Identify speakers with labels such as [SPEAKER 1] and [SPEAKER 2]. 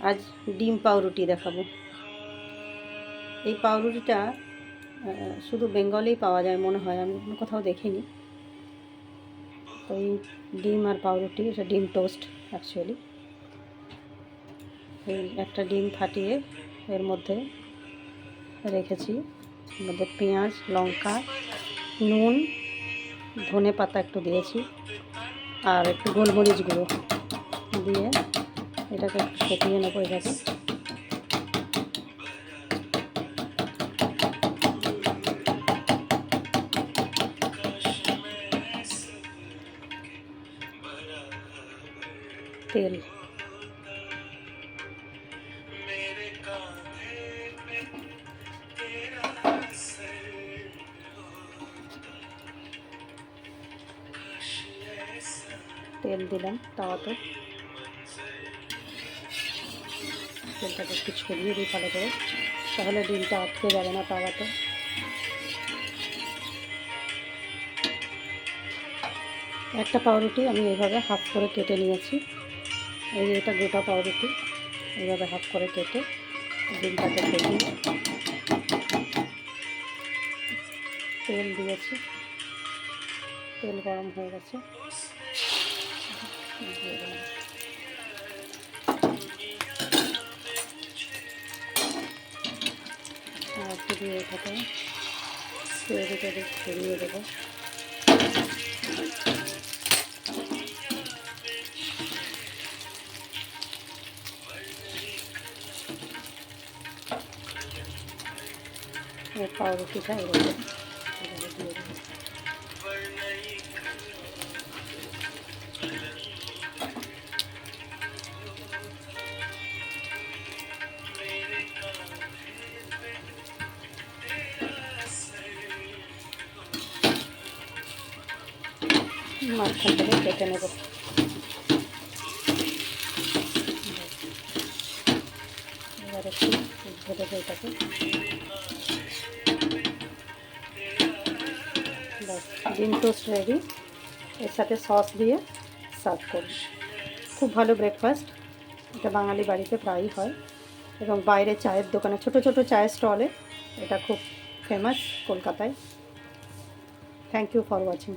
[SPEAKER 1] আজ ডিম পাউরুটি দেখাবো। এই পাউরুটিটা শুধু বেঙ্গলেই পাওয়া যায় মনে হয়, আমি অন্য কোথাও দেখিনি। তো এই ডিম আর পাউরুটি, এটা ডিম টোস্ট অ্যাকচুয়ালি। এই একটা ডিম ফাটিয়ে এর মধ্যে রেখেছি, এর মধ্যে পেঁয়াজ, লঙ্কা, নুন, ধনে পাতা একটু দিয়েছি, আর একটু গোলমরিচ গুঁড়ো দিয়ে এটাকে একটু ফেটিয়ে নেবো। এটাকে তেল, তেল দিলাম তাওয়াতে। তেলটাকে একটু ছড়িয়ে দিই ভালো করে, তাহলে ডিমটা আটকে যাবে না তাওয়াতে। একটা পাউরুটি আমি এইভাবে হাফ করে কেটে নিয়েছি। এই যে এটা গোটা পাউরুটি, এইভাবে হাফ করে কেটে ডিমটাকে ফেটিয়ে তেল দিয়েছি। তেল গরম হয়ে গেছে, দিয়ে দিলাম। আর একটু দিয়ে এটাকে তেল ছড়িয়ে দেবো। পাউরুটিটা এরকম দিয়ে দেবো। মাঝখান থেকে কেটে নেব। এবার একটু ভেজে দেবো এটাকে। ব্যাস, ডিম টোস্ট রেডি। এর সাথে সস দিয়ে সার্ভ করুন। খুব ভালো ব্রেকফাস্ট, এটা বাঙালি বাড়িতে প্রায়ই হয়, এবং বাইরে চায়ের দোকানে, ছোট ছোট চায়ের স্টলে এটা খুব ফেমাস কলকাতায়। Thank you for watching.